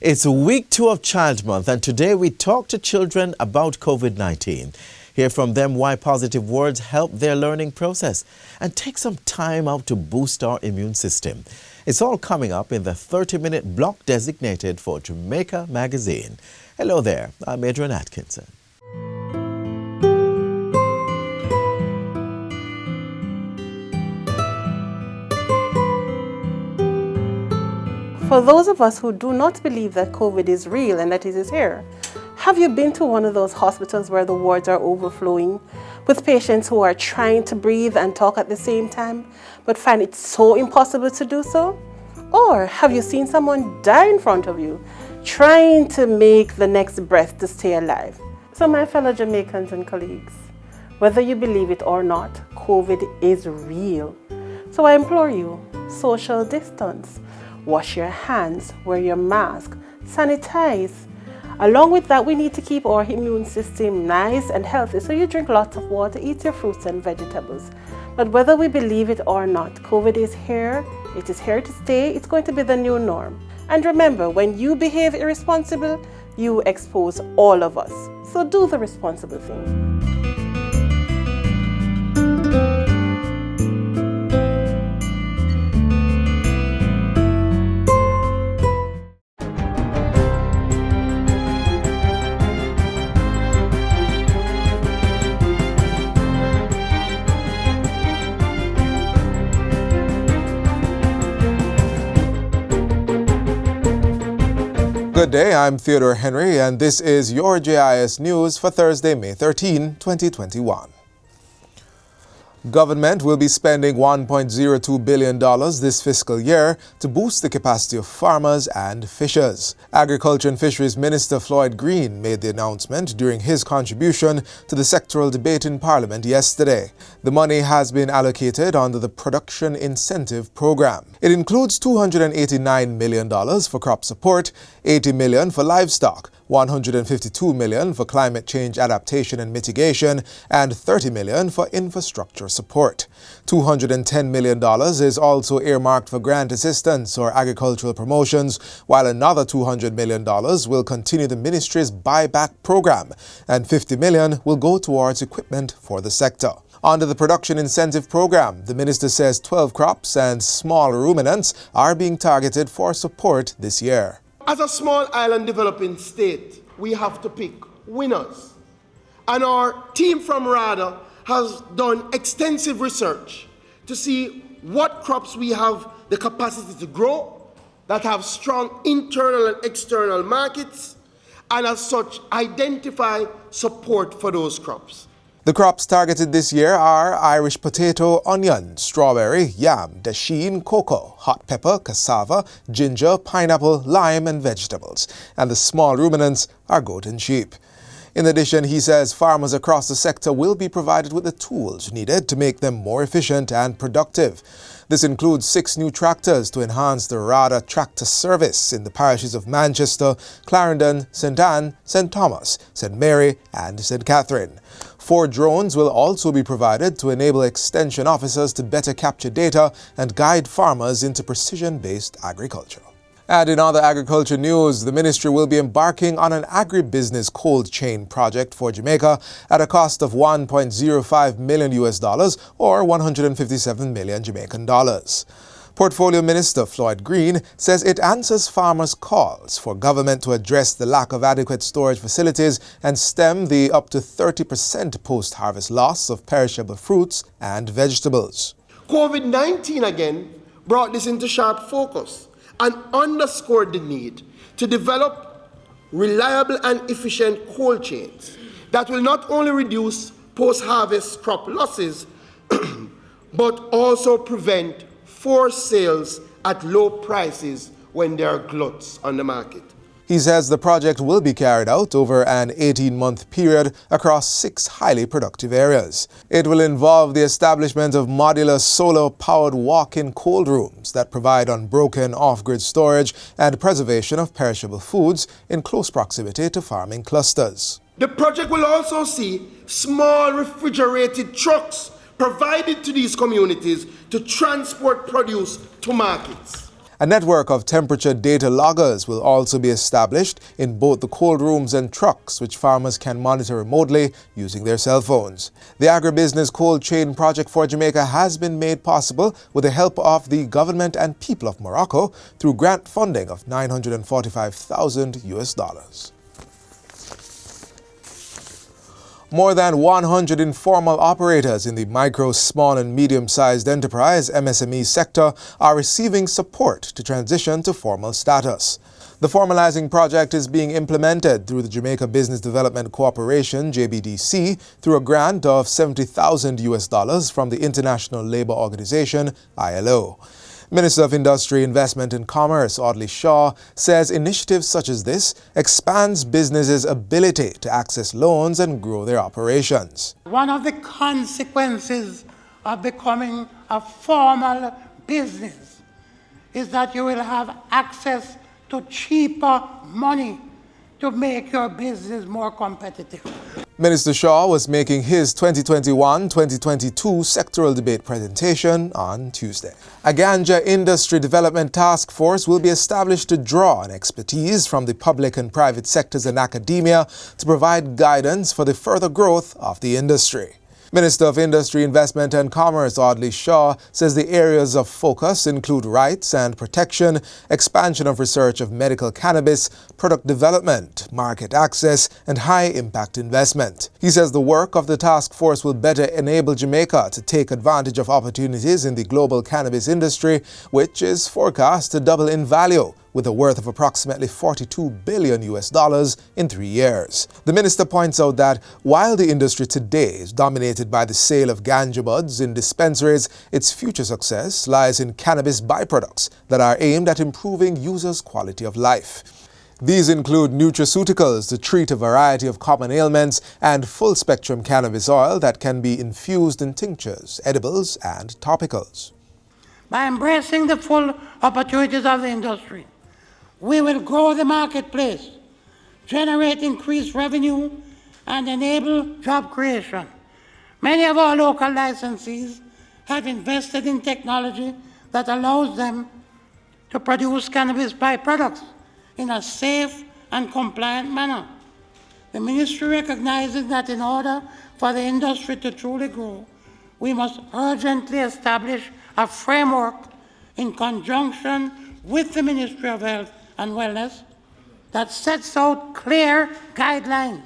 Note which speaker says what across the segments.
Speaker 1: It's week 2 of Child Month, and today we talk to children about COVID-19. Hear from them why positive words help their learning process, and take some time out to boost our immune system. It's all coming up in the 30-minute block designated for Jamaica Magazine. Hello there, I'm Adrian Atkinson.
Speaker 2: For those of us who do not believe that COVID is real and that it is here, have you been to one of those hospitals where the wards are overflowing with patients who are trying to breathe and talk at the same time, but find it so impossible to do so? Or have you seen someone die in front of you, trying to make the next breath to stay alive? So my fellow Jamaicans and colleagues, whether you believe it or not, COVID is real. So I implore you, social distance. Wash your hands, wear your mask, sanitize. Along with that, we need to keep our immune system nice and healthy, so you drink lots of water, eat your fruits and vegetables. But whether we believe it or not, COVID is here, it is here to stay, it's going to be the new norm. And remember, when you behave irresponsible, you expose all of us. So do the responsible thing.
Speaker 3: Good day, I'm Theodore Henry, and this is your JIS News for Thursday, May 13, 2021. Government will be spending $1.02 billion this fiscal year to boost the capacity of farmers and fishers. Agriculture and Fisheries Minister Floyd Green made the announcement during his contribution to the sectoral debate in Parliament yesterday. The money has been allocated under the Production Incentive Program. It includes $289 million for crop support, $80 million for livestock, $152 million for climate change adaptation and mitigation, and $30 million for infrastructure support. $210 million is also earmarked for grant assistance or agricultural promotions, while another $200 million will continue the ministry's buyback program, and $50 million will go towards equipment for the sector. Under the Production Incentive Program, the minister says 12 crops and small ruminants are being targeted for support this year.
Speaker 4: As a small island developing state, we have to pick winners. And our team from RADA has done extensive research to see what crops we have the capacity to grow, that have strong internal and external markets, and as such identify support for those crops.
Speaker 3: The crops targeted this year are Irish potato, onion, strawberry, yam, dasheen, cocoa, hot pepper, cassava, ginger, pineapple, lime, and vegetables. And the small ruminants are goat and sheep. In addition, he says farmers across the sector will be provided with the tools needed to make them more efficient and productive. This includes 6 new tractors to enhance the RADA tractor service in the parishes of Manchester, Clarendon, St. Anne, St. Thomas, St. Mary, and St. Catherine. 4 drones will also be provided to enable extension officers to better capture data and guide farmers into precision-based agriculture. And in other agriculture news, the ministry will be embarking on an agribusiness cold chain project for Jamaica at a cost of $1.05 million or 157 million Jamaican dollars. Portfolio Minister Floyd Green says it answers farmers' calls for government to address the lack of adequate storage facilities and stem the up to 30% post-harvest loss of perishable fruits and vegetables.
Speaker 4: COVID-19 again brought this into sharp focus and underscored the need to develop reliable and efficient cold chains that will not only reduce post-harvest crop losses, but also prevent forced sales at low prices when there are gluts on the market.
Speaker 3: He says the project will be carried out over an 18-month period across 6 highly productive areas. It will involve the establishment of modular solar-powered walk-in cold rooms that provide unbroken off-grid storage and preservation of perishable foods in close proximity to farming clusters.
Speaker 4: The project will also see small refrigerated trucks provided to these communities to transport produce to markets.
Speaker 3: A network of temperature data loggers will also be established in both the cold rooms and trucks, which farmers can monitor remotely using their cell phones. The agribusiness cold chain project for Jamaica has been made possible with the help of the government and people of Morocco through grant funding of $945,000. More than 100 informal operators in the micro, small and medium-sized enterprise MSME sector are receiving support to transition to formal status. The formalizing project is being implemented through the Jamaica Business Development Corporation, JBDC, through a grant of $70,000 from the International Labour Organization, ILO. Minister of Industry, Investment and Commerce, Audley Shaw, says initiatives such as this expands businesses' ability to access loans and grow their operations.
Speaker 5: One of the consequences of becoming a formal business is that you will have access to cheaper money to make your business more competitive.
Speaker 3: Minister Shaw was making his 2021-2022 sectoral debate presentation on Tuesday. A Ganja Industry Development Task Force will be established to draw on expertise from the public and private sectors and academia to provide guidance for the further growth of the industry. Minister of Industry, Investment and Commerce Audley Shaw says the areas of focus include rights and protection, expansion of research of medical cannabis, product development, market access, and high-impact investment. He says the work of the task force will better enable Jamaica to take advantage of opportunities in the global cannabis industry, which is forecast to double in value, with a worth of approximately $42 billion in 3 years. The minister points out that while the industry today is dominated by the sale of ganja buds in dispensaries, its future success lies in cannabis byproducts that are aimed at improving users' quality of life. These include nutraceuticals to treat a variety of common ailments and full-spectrum cannabis oil that can be infused in tinctures, edibles, and topicals.
Speaker 5: By embracing the full opportunities of the industry, we will grow the marketplace, generate increased revenue, and enable job creation. Many of our local licensees have invested in technology that allows them to produce cannabis byproducts in a safe and compliant manner. The ministry recognizes that in order for the industry to truly grow, we must urgently establish a framework in conjunction with the Ministry of Health and Wellness that sets out clear guidelines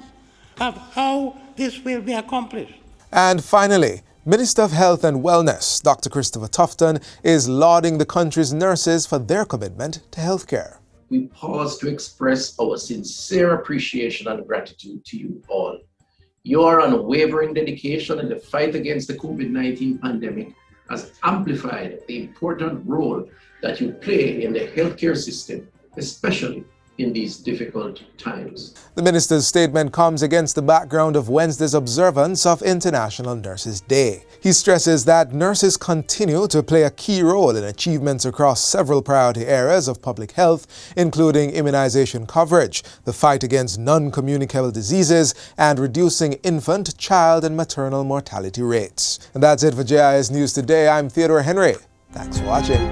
Speaker 5: of how this will be accomplished.
Speaker 3: And finally, Minister of Health and Wellness, Dr. Christopher Tufton, is lauding the country's nurses for their commitment to healthcare.
Speaker 6: We pause to express our sincere appreciation and gratitude to you all. Your unwavering dedication in the fight against the COVID-19 pandemic has amplified the important role that you play in the healthcare system, especially in these difficult times.
Speaker 3: The minister's statement comes against the background of Wednesday's observance of International Nurses Day. He stresses that nurses continue to play a key role in achievements across several priority areas of public health, including immunization coverage, the fight against non-communicable diseases, and reducing infant, child, and maternal mortality rates. And that's it for JIS News Today. I'm Theodore Henry. Thanks for watching.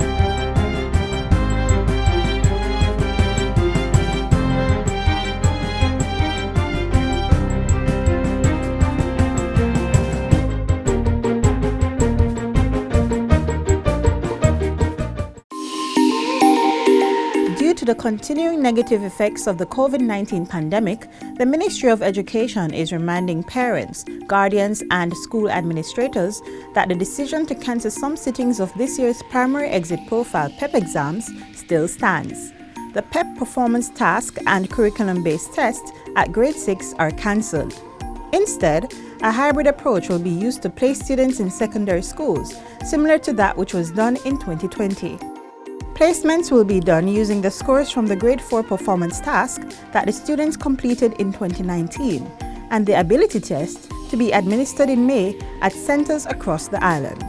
Speaker 7: Due to the continuing negative effects of the COVID-19 pandemic, the Ministry of Education is reminding parents, guardians, and school administrators that the decision to cancel some sittings of this year's primary exit profile PEP exams still stands. The PEP performance task and curriculum-based tests at grade 6 are cancelled. Instead, a hybrid approach will be used to place students in secondary schools, similar to that which was done in 2020. Placements will be done using the scores from the Grade 4 performance task that the students completed in 2019 and the ability test to be administered in May at centers across the island.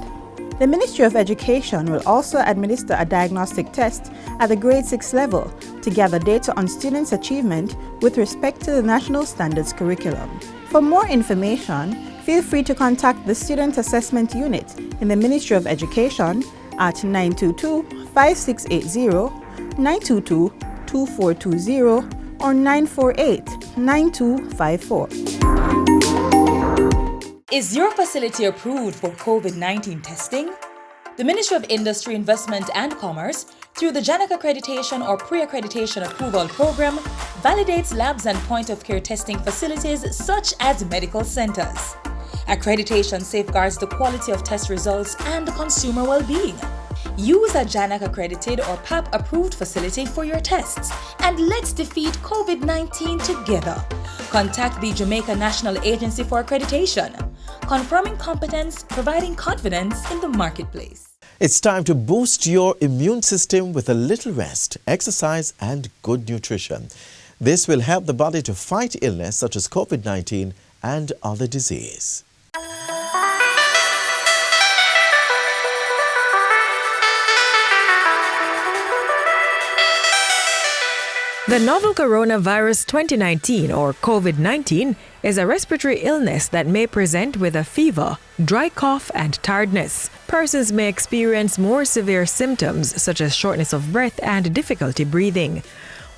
Speaker 7: The Ministry of Education will also administer a diagnostic test at the Grade 6 level to gather data on students' achievement with respect to the National Standards curriculum. For more information, feel free to contact the Student Assessment Unit in the Ministry of Education at 922-5680, 922-2420, or 948-9254.
Speaker 8: Is your facility approved for COVID-19 testing? The Ministry of Industry, Investment and Commerce, through the JANAC Accreditation or Pre-Accreditation Approval Program, validates labs and point-of-care testing facilities such as medical centers. Accreditation safeguards the quality of test results and consumer well-being. Use a JANAC accredited or PEP approved facility for your tests, and let's defeat COVID-19 together. Contact the Jamaica National Agency for Accreditation, confirming competence, providing confidence in the marketplace.
Speaker 1: It's time to boost your immune system with a little rest, exercise, and good nutrition. This will help the body to fight illness such as COVID-19 and other disease.
Speaker 9: The novel coronavirus 2019 or COVID-19 is a respiratory illness that may present with a fever, dry cough, and tiredness. Persons may experience more severe symptoms such as shortness of breath and difficulty breathing.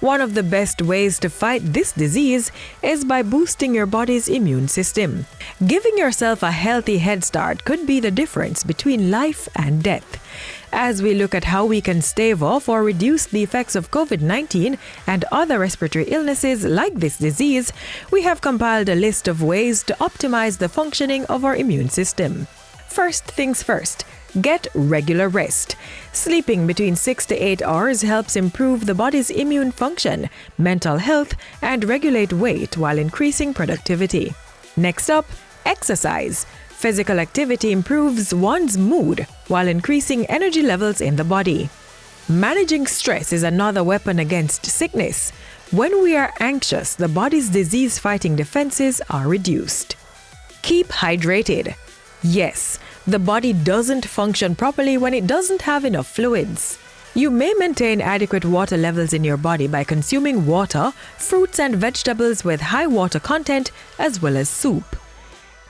Speaker 9: One of the best ways to fight this disease is by boosting your body's immune system. Giving yourself a healthy head start could be the difference between life and death. As we look at how we can stave off or reduce the effects of COVID-19 and other respiratory illnesses like this disease, we have compiled a list of ways to optimize the functioning of our immune system. First things first, get regular rest. Sleeping between 6 to 8 hours helps improve the body's immune function, mental health, and regulate weight while increasing productivity. Next up, exercise. Physical activity improves one's mood while increasing energy levels in the body. Managing stress is another weapon against sickness. When we are anxious, the body's disease-fighting defenses are reduced. Keep hydrated. Yes, the body doesn't function properly when it doesn't have enough fluids. You may maintain adequate water levels in your body by consuming water, fruits and vegetables with high water content, as well as soup.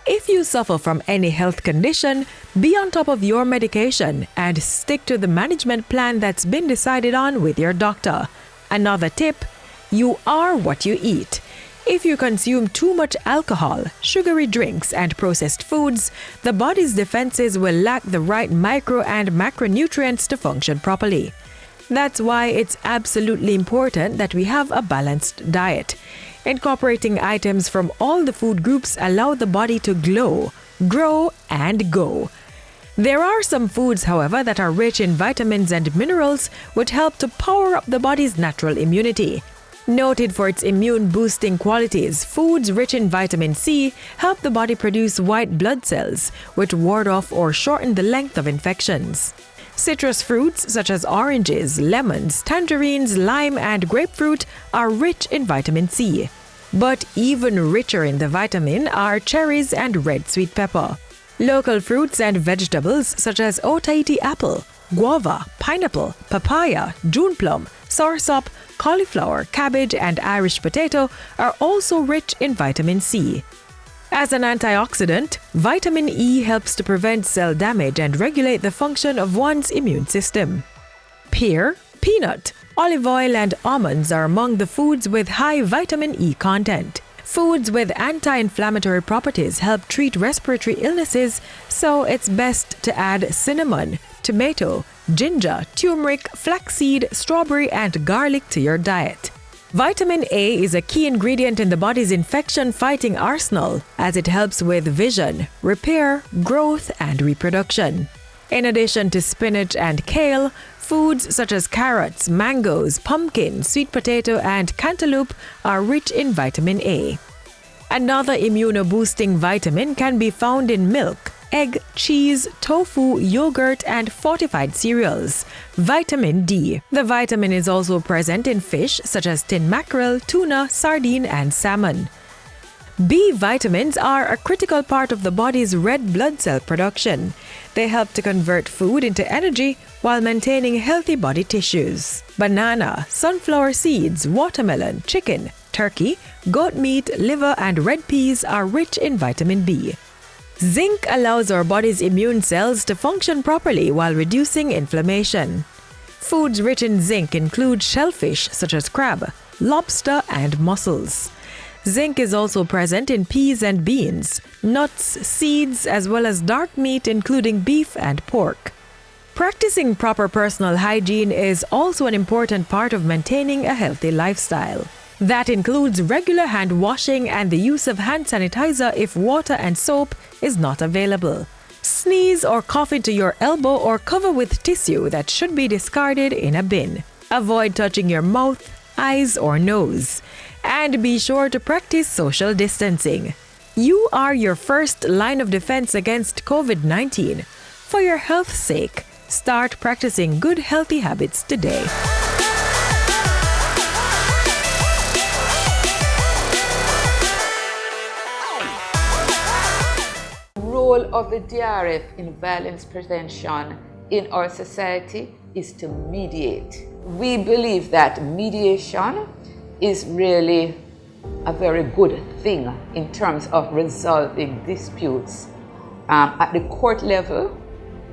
Speaker 9: If you suffer from any health condition, be on top of your medication and stick to the management plan that's been decided on with your doctor. Another tip, you are what you eat. If you consume too much alcohol, sugary drinks, and processed foods, the body's defenses will lack the right micro and macronutrients to function properly. That's why it's absolutely important that we have a balanced diet. Incorporating items from all the food groups allow the body to glow, grow, and go. There are some foods, however, that are rich in vitamins and minerals which help to power up the body's natural immunity. Noted for its immune-boosting qualities, foods rich in vitamin C help the body produce white blood cells, which ward off or shorten the length of infections. Citrus fruits such as oranges, lemons, tangerines, lime, and grapefruit are rich in vitamin C. But even richer in the vitamin are cherries and red sweet pepper. Local fruits and vegetables such as Otaiti apple, guava, pineapple, papaya, June plum, soursop, cauliflower, cabbage, and Irish potato are also rich in vitamin C. As an antioxidant, vitamin E helps to prevent cell damage and regulate the function of one's immune system. Pear, peanut, olive oil, and almonds are among the foods with high vitamin E content. Foods with anti-inflammatory properties help treat respiratory illnesses, so it's best to add cinnamon, tomato, ginger, turmeric, flaxseed, strawberry, and garlic to your diet. Vitamin A is a key ingredient in the body's infection-fighting arsenal as it helps with vision, repair, growth, and reproduction. In addition to spinach and kale, foods such as carrots, mangoes, pumpkin, sweet potato, and cantaloupe are rich in vitamin A. Another immuno-boosting vitamin can be found in milk, egg, cheese, tofu, yogurt, and fortified cereals. Vitamin D. The vitamin is also present in fish such as tin mackerel, tuna, sardine, and salmon. B vitamins are a critical part of the body's red blood cell production. They help to convert food into energy while maintaining healthy body tissues. Banana, sunflower seeds, watermelon, chicken, turkey, goat meat, liver, and red peas are rich in vitamin B. Zinc allows our body's immune cells to function properly while reducing inflammation. Foods rich in zinc include shellfish such as crab, lobster, and mussels. Zinc is also present in peas and beans, nuts, seeds, as well as dark meat including beef and pork. Practicing proper personal hygiene is also an important part of maintaining a healthy lifestyle. That includes regular hand washing and the use of hand sanitizer if water and soap is not available. Sneeze or cough into your elbow or cover with tissue that should be discarded in a bin. Avoid touching your mouth, eyes, or nose. And be sure to practice social distancing. You are your first line of defense against COVID-19. For your health's sake, start practicing good healthy habits today.
Speaker 10: Role of the DRF in violence prevention in our society is to mediate. We believe that mediation is really a very good thing in terms of resolving disputes at the court level,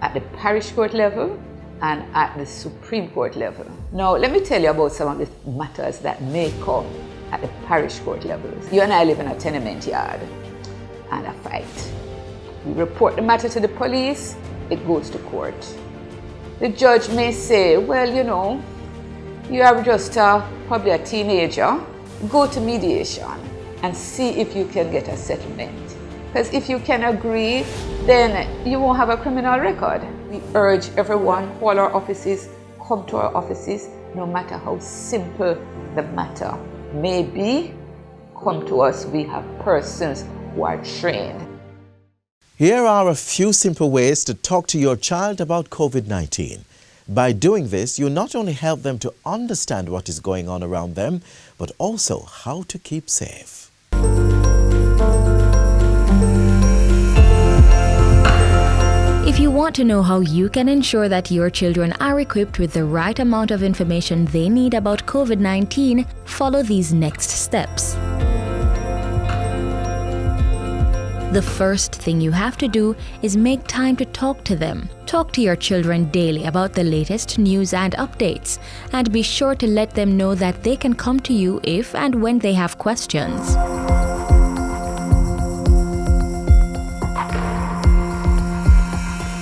Speaker 10: at the parish court level, and at the Supreme Court level. Now, let me tell you about some of the matters that may come at the parish court levels. You and I live in a tenement yard and a fight. We report the matter to the police, it goes to court. The judge may say, well, you know, you are just probably a teenager, go to mediation and see if you can get a settlement. Because if you can agree, then you won't have a criminal record. We urge everyone, all our offices, come to our offices, no matter how simple the matter may be, come to us. We have persons who are trained.
Speaker 1: Here are a few simple ways to talk to your child about COVID-19. By doing this, you not only help them to understand what is going on around them, but also how to keep safe.
Speaker 11: If you want to know how you can ensure that your children are equipped with the right amount of information they need about COVID-19, follow these next steps. The first thing you have to do is make time to talk to them. Talk to your children daily about the latest news and updates, and be sure to let them know that they can come to you if and when they have questions.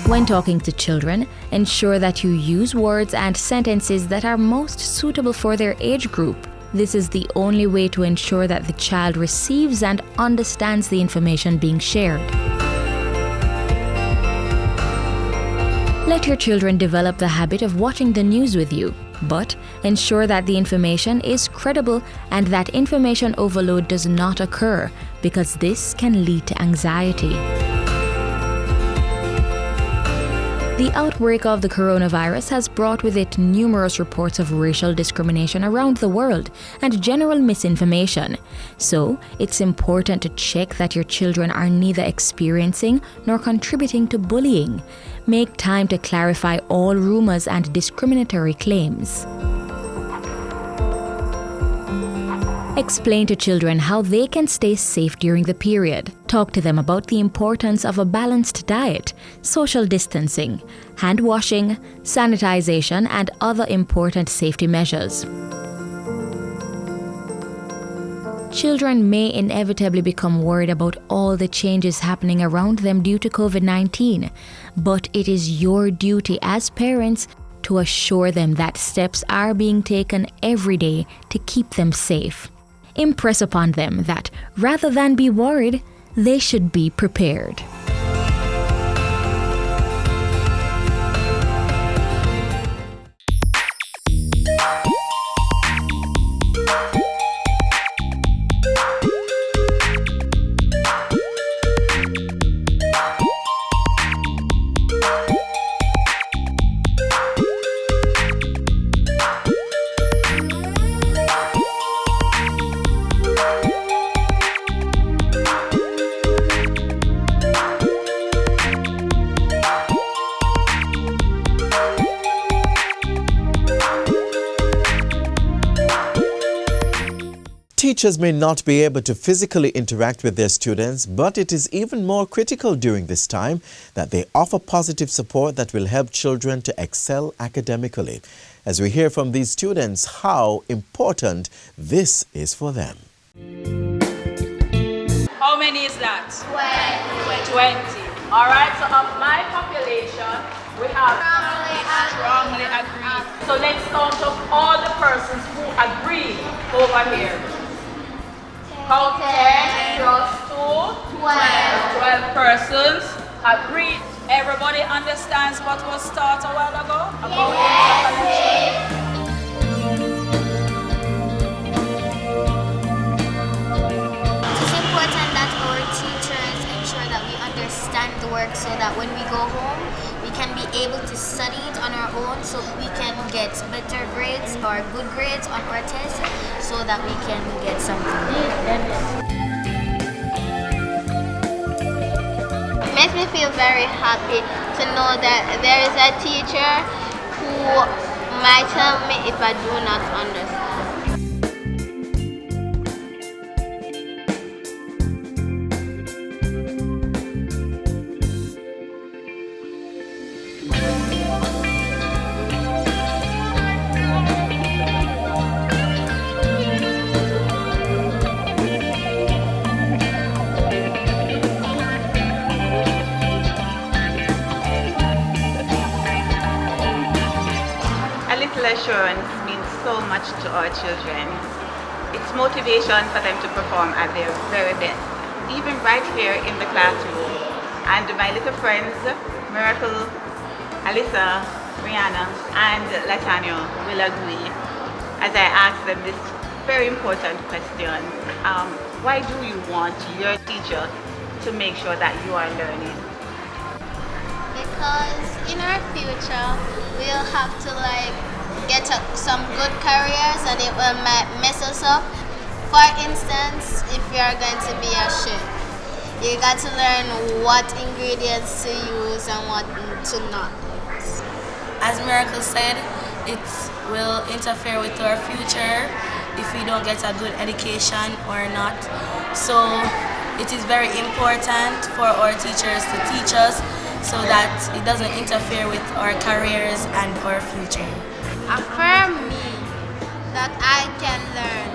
Speaker 11: When talking to children, ensure that you use words and sentences that are most suitable for their age group. This is the only way to ensure that the child receives and understands the information being shared. Let your children develop the habit of watching the news with you, but ensure that the information is credible and that information overload does not occur, because this can lead to anxiety. The outbreak of the coronavirus has brought with it numerous reports of racial discrimination around the world and general misinformation. So, it's important to check that your children are neither experiencing nor contributing to bullying. Make time to clarify all rumors and discriminatory claims. Explain to children how they can stay safe during the period. Talk to them about the importance of a balanced diet, social distancing, hand washing, sanitization, and other important safety measures. Children may inevitably become worried about all the changes happening around them due to COVID-19, but it is your duty as parents to assure them that steps are being taken every day to keep them safe. Impress upon them that rather than be worried, they should be prepared.
Speaker 1: Teachers may not be able to physically interact with their students, but it is even more critical during this time that they offer positive support that will help children to excel academically. As we hear from these students how important this is for them.
Speaker 12: How many is that? 20. All right, so of my population, we have strongly agree. So let's count up all the persons who agree over here. Count 10 plus 2, 12 persons agree. Everybody understands what was taught a while ago about interconnection?
Speaker 13: Understand the work so that when we go home, we can be able to study it on our own so we can get better grades or good grades on our tests so that we can get something.
Speaker 14: It makes me feel very happy to know that there is a teacher who might help me if I do not understand.
Speaker 15: Assurance means so much to our children. It's motivation for them to perform at their very best, even right here in the classroom. And my little friends, Miracle, Alyssa, Brianna, and Latanya will agree as I ask them this very important question. Why do you want your teacher to make sure that you are learning?
Speaker 14: Because in our future, we'll have to get some good careers and it will mess us up. For instance, if you're going to be a chef, you got to learn what ingredients to use and what to not use.
Speaker 16: As Miracle said, it will interfere with our future if we don't get a good education or not. So it is very important for our teachers to teach us so that it doesn't interfere with our careers and our future.
Speaker 14: Affirm me that I can learn.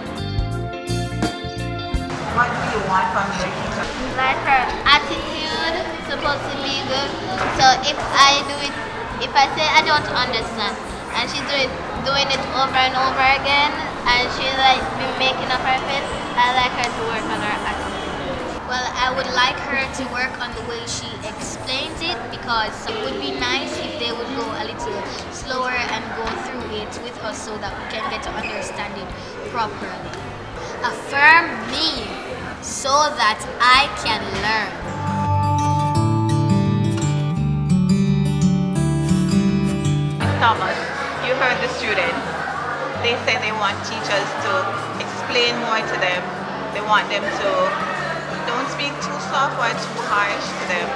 Speaker 15: What do you want from your teacher?
Speaker 14: Like her attitude is supposed to be good. So if I say I don't understand and she's doing it over and over again and she be making up her face, I like her to work on her attitude.
Speaker 13: Well, I would like her to work on the way she explains it because it would be nice if they would go a little slower and go through it with us so that we can get to understand it properly. Affirm me so that I can learn.
Speaker 15: Thomas, you heard the students. They say they want teachers to explain more to them. They want them to don't speak too soft or too harsh to them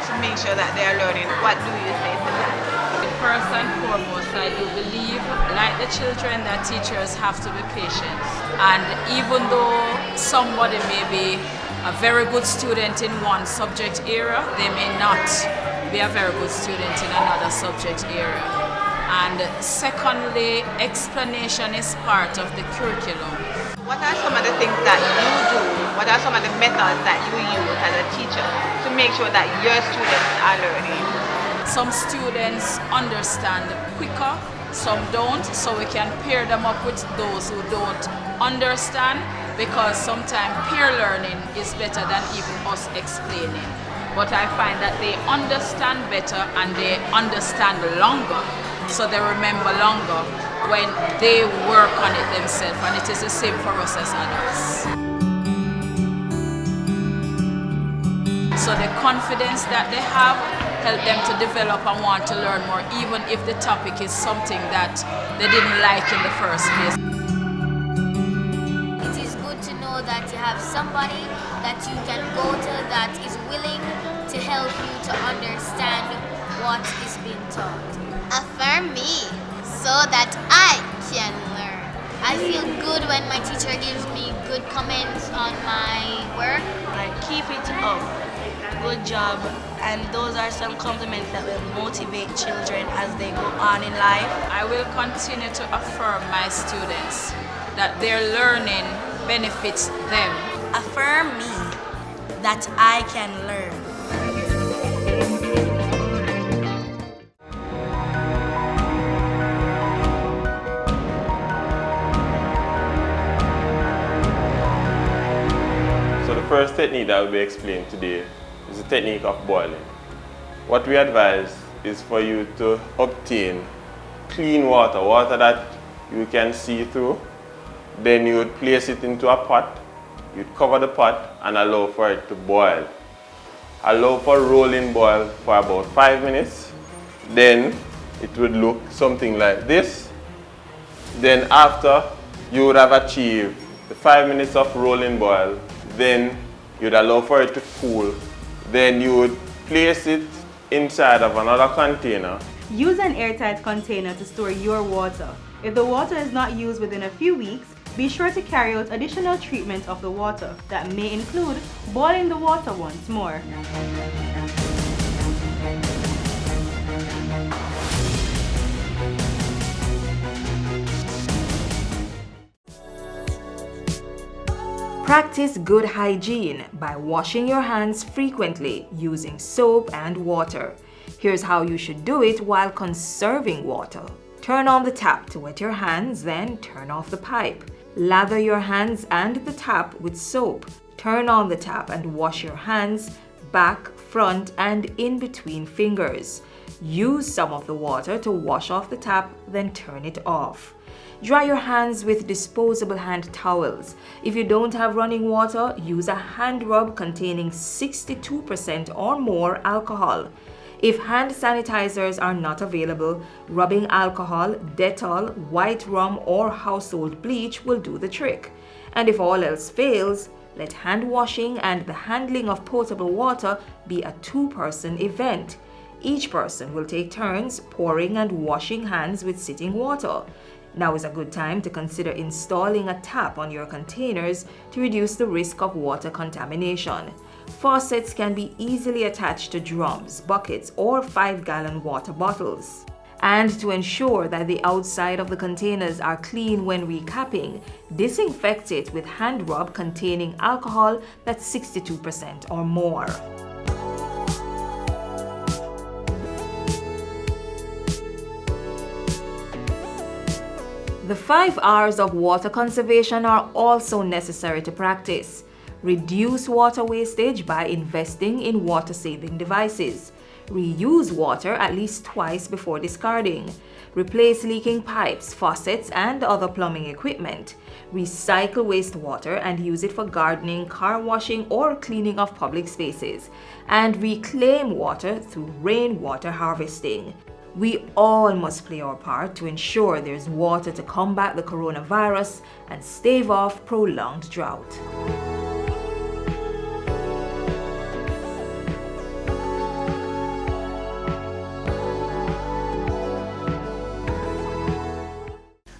Speaker 15: to make sure that they are learning. What do you say to that?
Speaker 12: First and foremost, I do believe, like the children, that teachers have to be patient. And even though somebody may be a very good student in one subject area, they may not be a very good student in another subject area. And secondly, explanation is part of the curriculum.
Speaker 15: What are some of the things that you do? What are some of the methods that you use as a teacher to make sure that your students are learning?
Speaker 12: Some students understand quicker, some don't, so we can pair them up with those who don't understand, because sometimes peer learning is better than even us explaining. But I find that they understand better and they understand longer, so they remember longer when they work on it themselves, and it is the same for us as adults. So the confidence that they have help them to develop and want to learn more, even if the topic is something that they didn't like in the first place.
Speaker 13: It is good to know that you have somebody that you can go to that is willing to help you to understand what is being taught.
Speaker 14: Affirm me so that I can learn. I feel good when my teacher gives me good comments on my work.
Speaker 16: Like, keep it up, good job, and those are some compliments that will motivate children as they go on in life.
Speaker 12: I will continue to affirm my students that their learning benefits them.
Speaker 16: Affirm me that I can learn.
Speaker 17: So the first technique that will be explained today is the technique of boiling. What we advise is for you to obtain clean water, water that you can see through. Then you would place it into a pot, you'd cover the pot and allow for it to boil. Allow for rolling boil for about 5 minutes. Then it would look something like this. Then after you would have achieved the 5 minutes of rolling boil, then you'd allow for it to cool. Then you would place it inside of another container.
Speaker 18: Use an airtight container to store your water. If the water is not used within a few weeks, be sure to carry out additional treatment of the water. That may include boiling the water once more.
Speaker 19: Practice good hygiene by washing your hands frequently using soap and water. Here's how you should do it while conserving water. Turn on the tap to wet your hands, then turn off the pipe. Lather your hands and the tap with soap. Turn on the tap and wash your hands, back, front, and in between fingers. Use some of the water to wash off the tap, then turn it off. Dry your hands with disposable hand towels. If you don't have running water, use a hand rub containing 62% or more alcohol. If hand sanitizers are not available, rubbing alcohol, Dettol, white rum, or household bleach will do the trick. And if all else fails, let hand washing and the handling of potable water be a two-person event. Each person will take turns pouring and washing hands with sitting water. Now is a good time to consider installing a tap on your containers to reduce the risk of water contamination. Faucets can be easily attached to drums, buckets, or 5-gallon water bottles. And to ensure that the outside of the containers are clean when recapping, disinfect it with hand rub containing alcohol that's 62% or more. The 5 R's of water conservation are also necessary to practice. Reduce water wastage by investing in water-saving devices. Reuse water at least twice before discarding. Replace leaking pipes, faucets, and other plumbing equipment. Recycle wastewater and use it for gardening, car washing, or cleaning of public spaces. And reclaim water through rainwater harvesting. We all must play our part to ensure there's water to combat the coronavirus and stave off prolonged drought.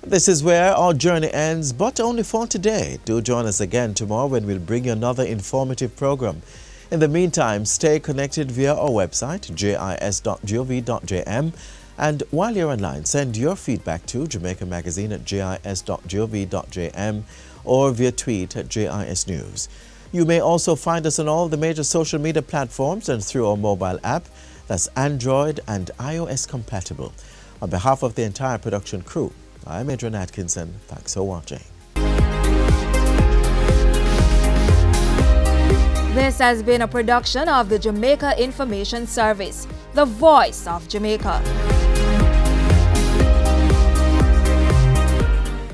Speaker 1: This is where our journey ends, but only for today. Do join us again tomorrow when we'll bring you another informative program. In the meantime, stay connected via our website, jis.gov.jm. And while you're online, send your feedback to Jamaica Magazine at jis.gov.jm or via tweet at JIS News. You may also find us on all the major social media platforms and through our mobile app that's Android and iOS compatible. On behalf of the entire production crew, I'm Adrian Atkinson. Thanks for watching.
Speaker 19: This has been a production of the Jamaica Information Service, the voice of Jamaica.